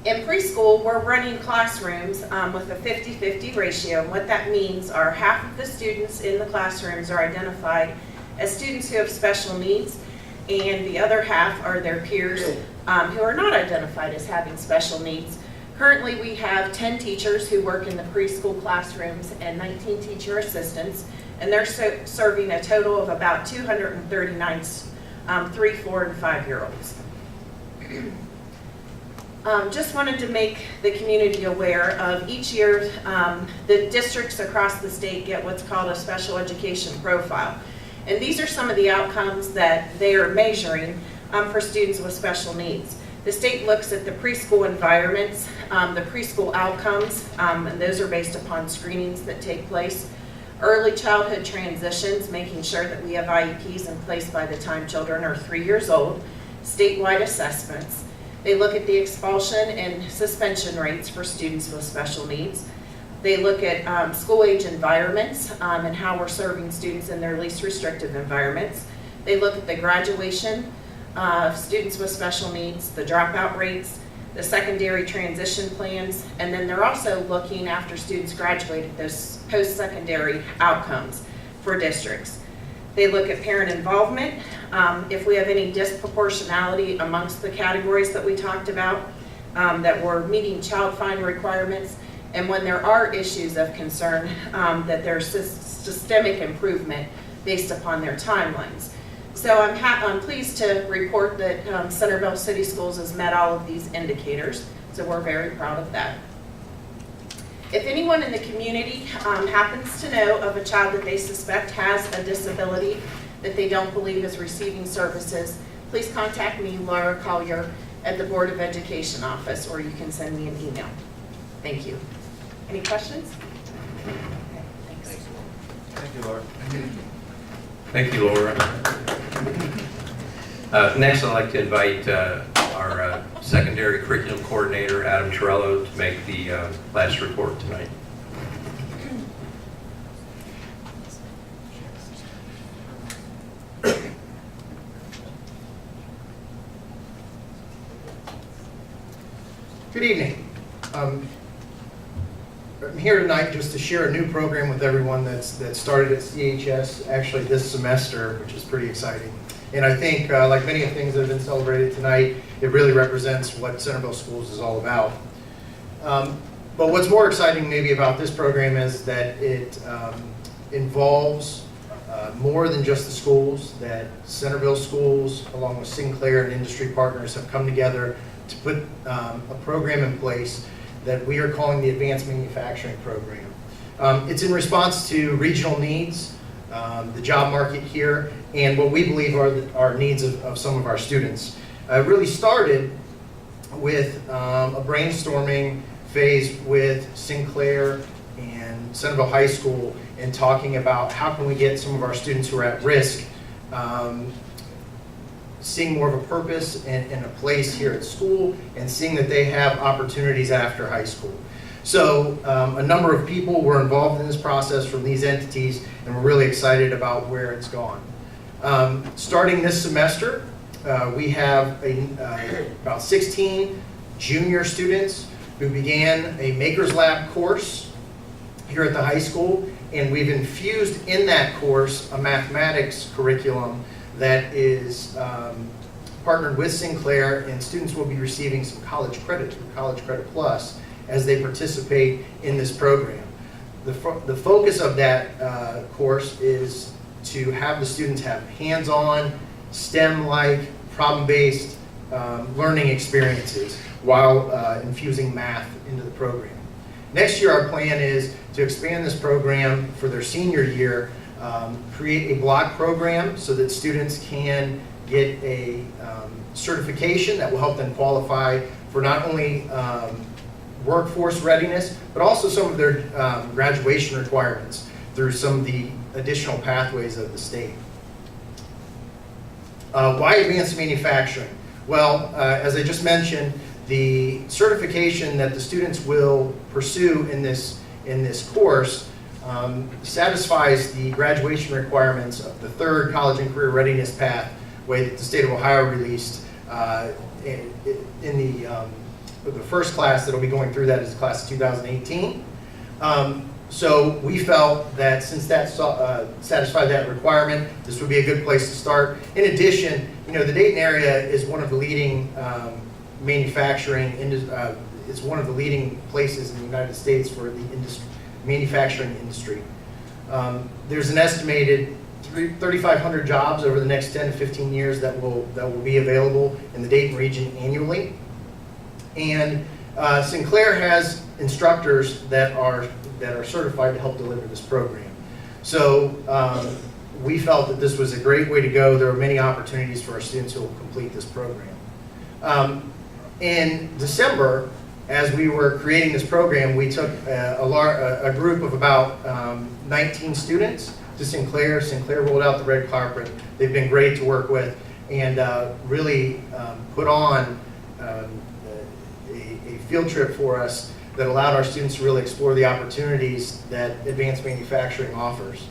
In preschool, we're running classrooms with a 50-50 ratio, and what that means are half of the students in the classrooms are identified as students who have special needs, and the other half are their peers who are not identified as having special needs. Currently, we have 10 teachers who work in the preschool classrooms and 19 teacher assistants, and they're serving a total of about 239 3-, 4-, and 5-year-olds. Just wanted to make the community aware of each year the districts across the state get what's called a special education profile. And these are some of the outcomes that they are measuring for students with special needs. The state looks at the preschool environments, the preschool outcomes, and those are based upon screenings that take place. Early childhood transitions, making sure that we have IEPs in place by the time children are 3 years old. Statewide assessments. They look at the expulsion and suspension rates for students with special needs. They look at school age environments and how we're serving students in their least restrictive environments. They look at the graduation of students with special needs, the dropout rates, the secondary transition plans, and then they're also looking after students graduated those post-secondary outcomes for districts. They look at parent involvement, if we have any disproportionality amongst the categories that we talked about, that we're meeting child find requirements, and when there are issues of concern, that there's systemic improvement based upon their timelines. So I'm pleased to report that Centerville City Schools has met all of these indicators, so we're very proud of that. If anyone in the community happens to know of a child that they suspect has a disability that they don't believe is receiving services, please contact me, Laura Collier, at the Board of Education office, or you can send me an email. Thank you. Any questions? Okay, thanks. Thank you, Laura. Thank you, Laura. Next, I'd like to invite our secondary curriculum coordinator, Adam Torello, to make the last report tonight. Good evening. I'm here tonight just to share a new program with everyone that started at CHS actually this semester, which is pretty exciting. And I think, like many of the things that have been celebrated tonight, it really represents what Centerville Schools is all about. But what's more exciting maybe about this program is that it involves more than just the schools, that Centerville Schools, along with Sinclair and industry partners, have come together to put a program in place that we are calling the Advanced Manufacturing Program. It's in response to regional needs, the job market here, and what we believe are our needs of some of our students. It really started with a brainstorming phase with Sinclair and Centerville High School and talking about how can we get some of our students who are at risk seeing more of a purpose and a place here at school, and seeing that they have opportunities after high school. So a number of people were involved in this process from these entities, and we're really excited about where it's gone. Starting this semester, we have about 16 junior students who began a Maker's Lab course here at the high school, and we've infused in that course a mathematics curriculum that is partnered with Sinclair, and students will be receiving some college credit through College Credit Plus as they participate in this program. The focus of that course is to have the students have hands-on, STEM-like, problem-based learning experiences while infusing math into the program. Next year, our plan is to expand this program for their senior year, create a block program so that students can get a certification that will help them qualify for not only workforce readiness, but also some of their graduation requirements through some of the additional pathways of the state. Why advanced manufacturing? Well, as I just mentioned, the certification that the students will pursue in this course satisfies the graduation requirements of the third college and career readiness pathway that the state of Ohio released in the first class that will be going through that is the class of 2018. So we felt that since that satisfied that requirement, this would be a good place to start. In addition, the Dayton area is one of the leading manufacturing, it's one of the leading places in the United States for the manufacturing industry. There's an estimated 3,500 jobs over the next 10 to 15 years that will be available in the Dayton region annually. And Sinclair has instructors that are certified to help deliver this program. So we felt that this was a great way to go. There are many opportunities for our students who will complete this program. In December, as we were creating this program, we took a group of about 19 students to Sinclair. Sinclair rolled out the red carpet. They've been great to work with and really put on a field trip for us that allowed our students to really explore the opportunities that advanced manufacturing offers.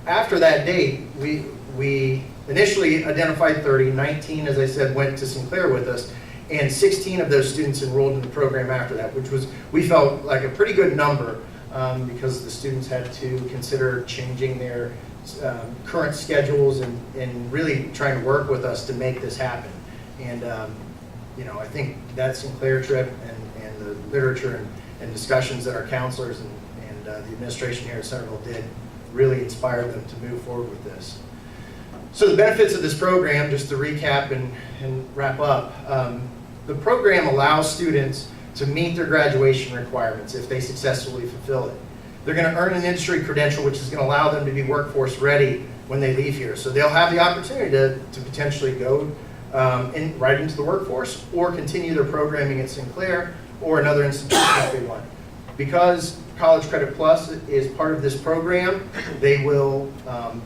After that date, we initially identified 30, 19, as I said, went to Sinclair with us, and 16 of those students enrolled in the program after that, which was, we felt like a pretty good number because the students had to consider changing their current schedules and really trying to work with us to make this happen. And I think that Sinclair trip and the literature and discussions that our counselors and the administration here at Centerville did really inspired them to move forward with this. So the benefits of this program, just to recap and wrap up, the program allows students to meet their graduation requirements if they successfully fulfill it. They're going to earn an industry credential which is going to allow them to be workforce ready when they leave here. So they'll have the opportunity to potentially go right into the workforce or continue their programming at Sinclair or another institution if they want. Because College Credit Plus is part of this program, they will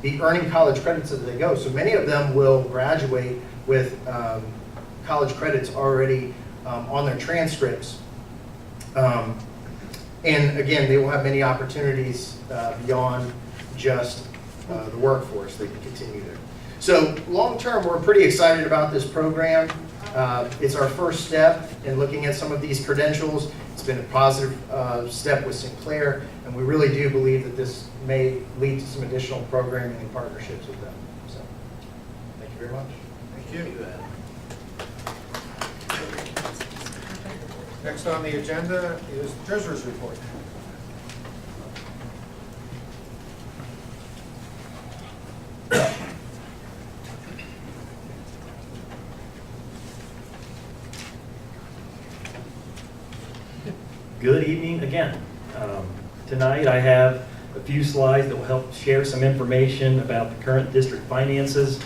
be earning college credits as they go. So many of them will graduate with college credits already on their transcripts. And again, they will have many opportunities beyond just the workforce. They can continue there. So long term, we're pretty excited about this program. It's our first step in looking at some of these credentials. It's been a positive step with Sinclair, and we really do believe that this may lead to some additional programming and partnerships with them. So, thank you very much. Thank you. Next on the agenda is the Treasurer's Report. Good evening again. Tonight I have a few slides that will help share some information about the current district finances.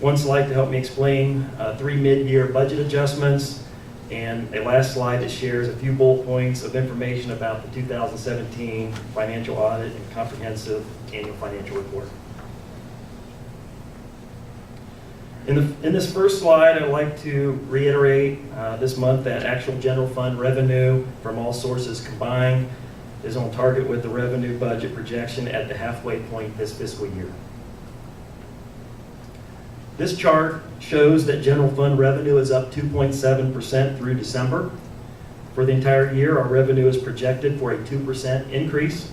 One slide to help me explain 3 mid-year budget adjustments, and a last slide that shares a few bullet points of information about the 2017 Financial Audit and Comprehensive Annual Financial Report. In this first slide, I'd like to reiterate this month that actual general fund revenue from all sources combined is on target with the revenue budget projection at the halfway point this fiscal year. This chart shows that general fund revenue is up 2.7% through December. For the entire year, our revenue is projected for a 2% increase.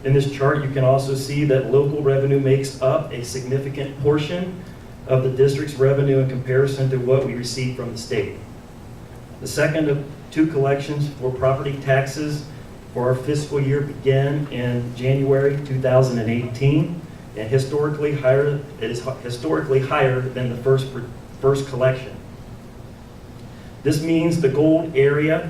In this chart, you can also see that local revenue makes up a significant portion of the district's revenue in comparison to what we receive from the state. The second of two collections for property taxes for our fiscal year began in January 2018, and it is historically higher than the first collection. This means the gold area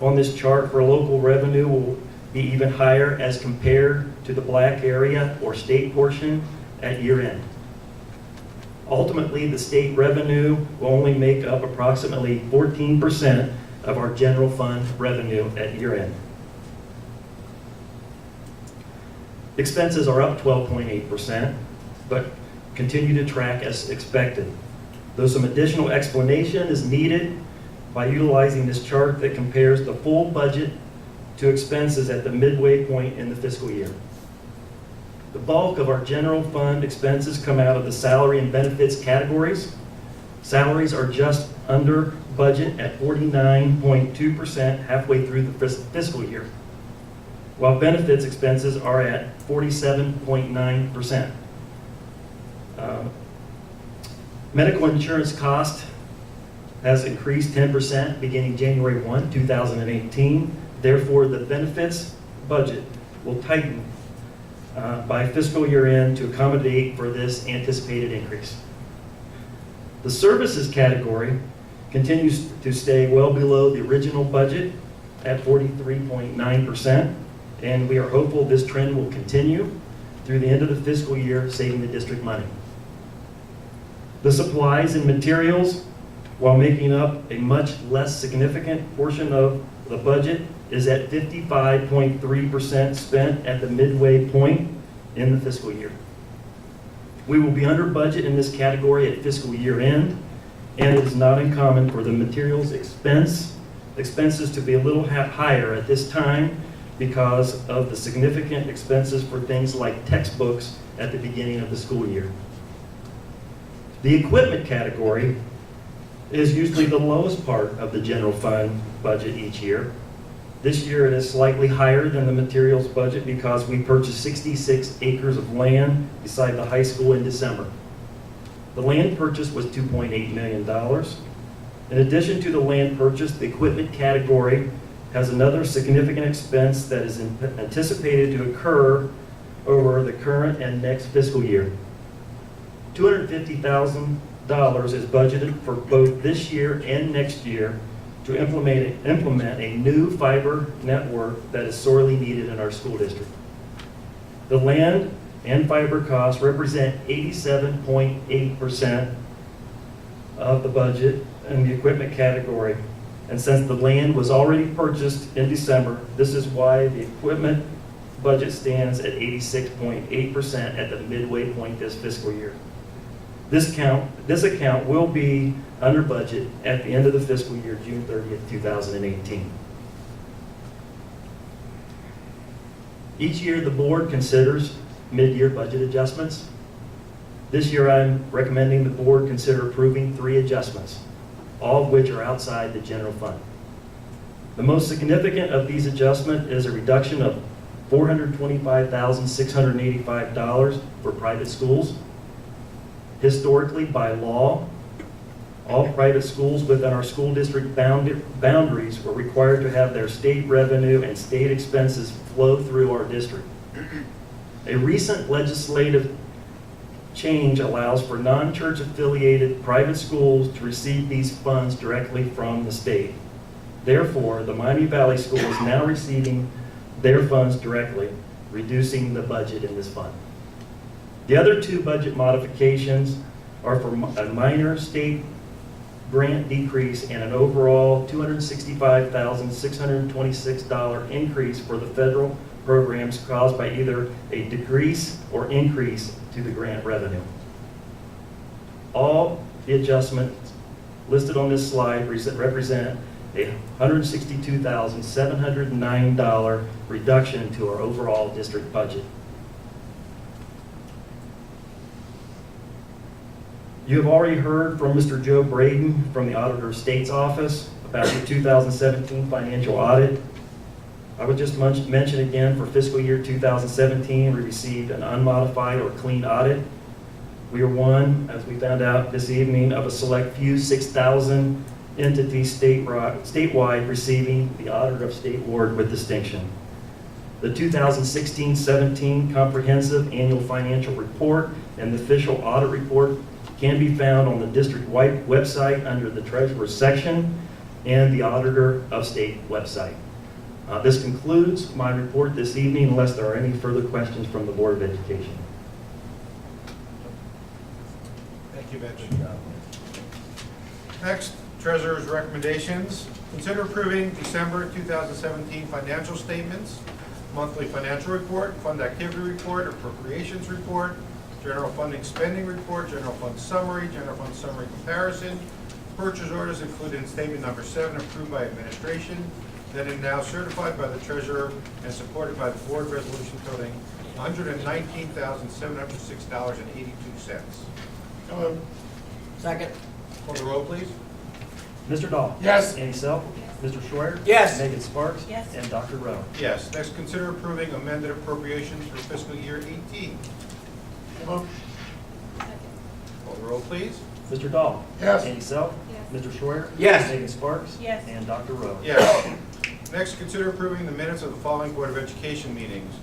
on this chart for local revenue will be even higher as compared to the black area or state portion at year end. Ultimately, the state revenue will only make up approximately 14% of our general fund revenue at year end. Expenses are up 12.8%, but continue to track as expected. though some additional explanation is needed by utilizing this chart that compares the full budget to expenses at the midway point in the fiscal year. The bulk of our general fund expenses come out of the salary and benefits categories. Salaries are just under budget at 49.2% halfway through the fiscal year, while benefits expenses are at 47.9%. Medical insurance cost has increased 10% beginning January 1, 2018. Therefore, the benefits budget will tighten by fiscal year end to accommodate for this anticipated increase. The services category continues to stay well below the original budget at 43.9%, and we are hopeful this trend will continue through the end of the fiscal year, saving the district money. The supplies and materials, while making up a much less significant portion of the budget, is at 55.3% spent at the midway point in the fiscal year. We will be under budget in this category at fiscal year end, and it is not uncommon for the materials expenses to be a little higher at this time because of the significant expenses for things like textbooks at the beginning of the school year. The equipment category is usually the lowest part of the general fund budget each year. This year it is slightly higher than the materials budget because we purchased 66 acres of land beside the high school in December. The land purchase was $2.8 million. In addition to the land purchase, the equipment category has another significant expense that is anticipated to occur over the current and next fiscal year. $250,000 is budgeted for both this year and next year to implement a new fiber network that is sorely needed in our school district. The land and fiber costs represent 87.8% of the budget in the equipment category. And since the land was already purchased in December, this is why the equipment budget stands at 86.8% at the midway point this fiscal year. This account will be under budget at the end of the fiscal year, June 30th, 2018. Each year, the board considers mid-year budget adjustments. This year, I'm recommending the board consider approving 3 adjustments, all of which are outside the general fund. The most significant of these adjustments is a reduction of $425,685 for private schools. Historically, by law, all private schools within our school district boundaries were required to have their state revenue and state expenses flow through our district. A recent legislative change allows for non-church affiliated private schools to receive these funds directly from the state. Therefore, the Miami Valley School is now receiving their funds directly, reducing the budget in this fund. The other 2 budget modifications are for a minor state grant decrease and an overall $265,626 increase for the federal programs caused by either a decrease or increase to the grant revenue. All the adjustments listed on this slide represent a $162,709 reduction to our overall district budget. You have already heard from Mr. Joe Braden from the Auditor of State's Office about the 2017 financial audit. I would just mention again, for fiscal year 2017, we received an unmodified or clean audit. We are one, as we found out this evening, of a select few 6,000 entities statewide receiving the Auditor of State Award with distinction. The 2016-17 Comprehensive Annual Financial Report and the Official Audit Report can be found on the district-wide website under the Treasurer's section and the Auditor of State website. This concludes my report this evening, unless there are any further questions from the Board of Education. Thank you, Mitch. Next, Treasurer's Recommendations. Consider approving December 2017 financial statements, monthly financial report, fund activity report, appropriations report, General fund spending report, general fund summary comparison, purchase orders included in statement number 7 approved by administration, then and now certified by the treasurer and supported by the board resolution totaling $119,706.82. So moved. Second. Call the roll, please. Mr. Dahl? Yes. Annie Self? Mr. Schreier? Yes. Megan Sparks? Yes. And Dr. Rowe? Yes. Next, consider approving amended appropriations for fiscal year 18. So moved. Call the roll, please. Mr. Dahl? Yes. Annie Self? Yes. Mr. Schreier? Yes. Megan Sparks? Yes. And Dr. Rowe? Yes. Next, consider approving the minutes of the following Board of Education meetings.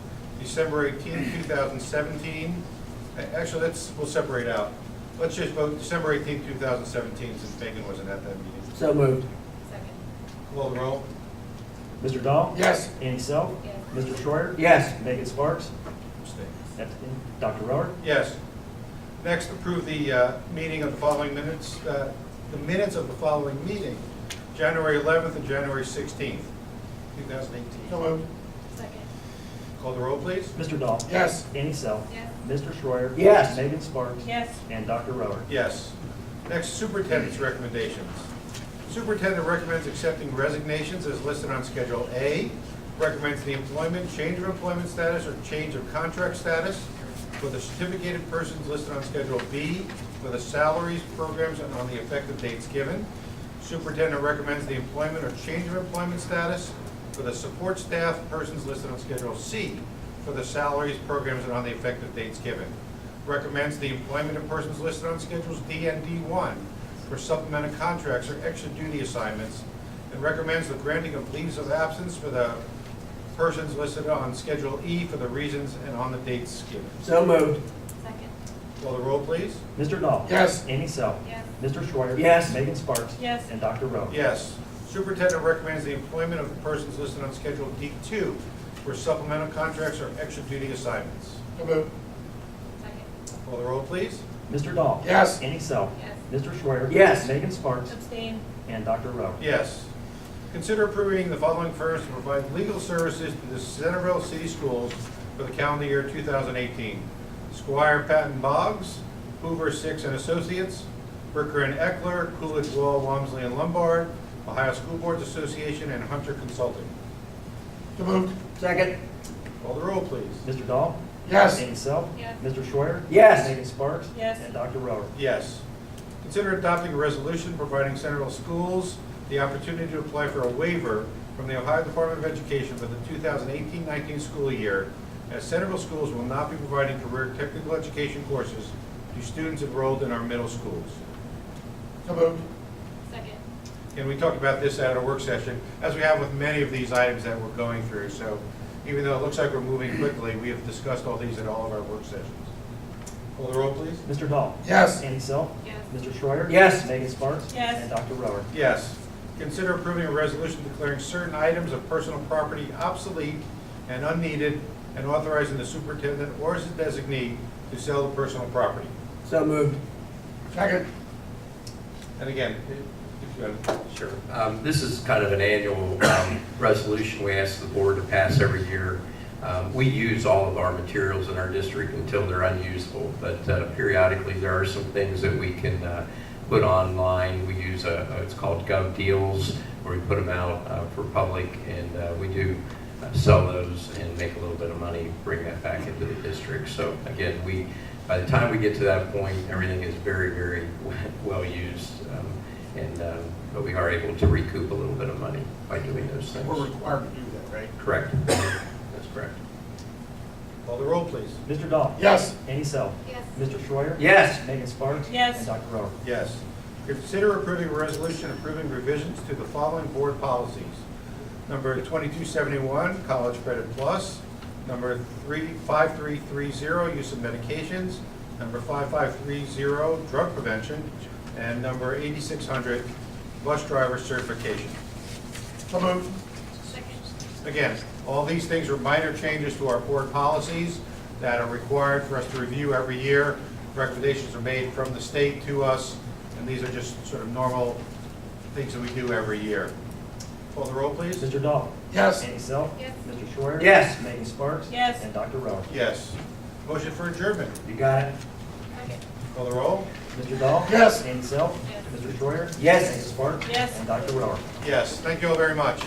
December 18, 2017. Actually, we'll separate out. Let's just vote December 18, 2017, since Megan wasn't at that meeting. So moved. Second. Call the roll. Mr. Dahl? Yes. Annie Self? Yes. Mr. Schreier? Yes. Megan Sparks? Abstain. Abstain. Dr. Rowe? Yes. Next, approve the meeting of the following minutes, the minutes of the following meeting, January 11th and January 16th, 2018. So moved. Second. Call the roll, please. Mr. Dahl? Yes. Annie Self? Yes. Mr. Schreier? Yes. Megan Sparks? Yes. And Dr. Rowe? Yes. Next, superintendent's recommendations. Superintendent recommends accepting resignations as listed on Schedule A, recommends the employment, change of employment status, or change of contract status for the certificated persons listed on Schedule B for the salaries, programs, and on the effective dates given. Superintendent recommends the employment or change of employment status for the support staff persons listed on Schedule C for the salaries, programs, and on the effective dates given. Recommends the employment of persons listed on Schedules D and D1 for supplemental contracts or extra duty assignments, and recommends the granting of leaves of absence for the persons listed on Schedule E for the reasons and on the dates given. So moved. Second. Call the roll, please. Mr. Dahl? Yes. Annie Self? Yes. Mr. Schreier? Yes. Megan Sparks? Yes. And Dr. Rowe? Yes. Superintendent recommends the employment of the persons listed on Schedule D2 for supplemental contracts or extra duty assignments. So moved. Second. Call the roll, please. Mr. Dahl? Yes. Annie Self? Yes. Mr. Schreier? Yes. Megan Sparks? Abstain. And Dr. Rowe? Yes. Consider approving the following firms to provide legal services to the Centerville City Schools for the calendar year 2018. Squire Patton Boggs, Hoover Six and Associates, Bricker and Eckler, Coolidge Wall, Walmsley and Lombard, Ohio School Boards Association, and Hunter Consulting. So moved. Second. Call the roll, please. Mr. Dahl? Yes. Annie Self? Yes. Mr. Schreier? Yes. Megan Sparks? Yes. And Dr. Rowe? Yes. Consider adopting a resolution providing Centerville Schools the opportunity to apply for a waiver from the Ohio Department of Education for the 2018-19 school year, as Centerville Schools will not be providing career technical education courses to students enrolled in our middle schools. So moved. Second. And we talked about this at a work session, as we have with many of these items that we're going through. So even though it looks like we're moving quickly, we have discussed all these at all of our work sessions. Call the roll, please. Mr. Dahl? Yes. Annie Self? Yes. Mr. Schreier? Yes. Megan Sparks? Yes. And Dr. Rowe? Yes. Consider approving a resolution declaring certain items of personal property obsolete and unneeded, and authorizing the superintendent or his designee to sell the personal property. So moved. Second. And again, if you have Sure. This is kind of an annual resolution we ask the board to pass every year. We use all of our materials in our district until they're unusable, but periodically there are some things that we can put online. We use it's called Gov Deals, where we put them out for public, and we do sell those and make a little bit of money, bring that back into the district. So again, by the time we get to that point, everything is very, very well used, but we are able to recoup a little bit of money by doing those things. We're required to do that, right? Correct. That's correct. call the roll, please. Mr. Dahl? Yes. Annie Self? Yes. Mr. Schreier? Yes. Megan Sparks? Yes. And Dr. Rowe? Yes. Consider approving a resolution approving revisions to the following board policies. Number 2271, College Credit Plus. Number 5330, use of medications. Number 5530, drug prevention. And number 8600, bus driver certification. So moved. Second. Again, all these things are minor changes to our board policies that are required for us to review every year. Recommendations are made from the state to us, and these are just sort of normal things that we do every year. Call the roll, please. Mr. Dahl? Yes. Annie Self? Yes. Mr. Schreier? Yes. Megan Sparks? Yes. And Dr. Rowe? Yes. Motion for adjournment. You got it. Call the roll. Mr. Dahl? Yes. Andy Self? Mr. Schroyer? Yes. Mrs. Sparks? Yes. And Dr. Woodall? Yes, thank you all very much.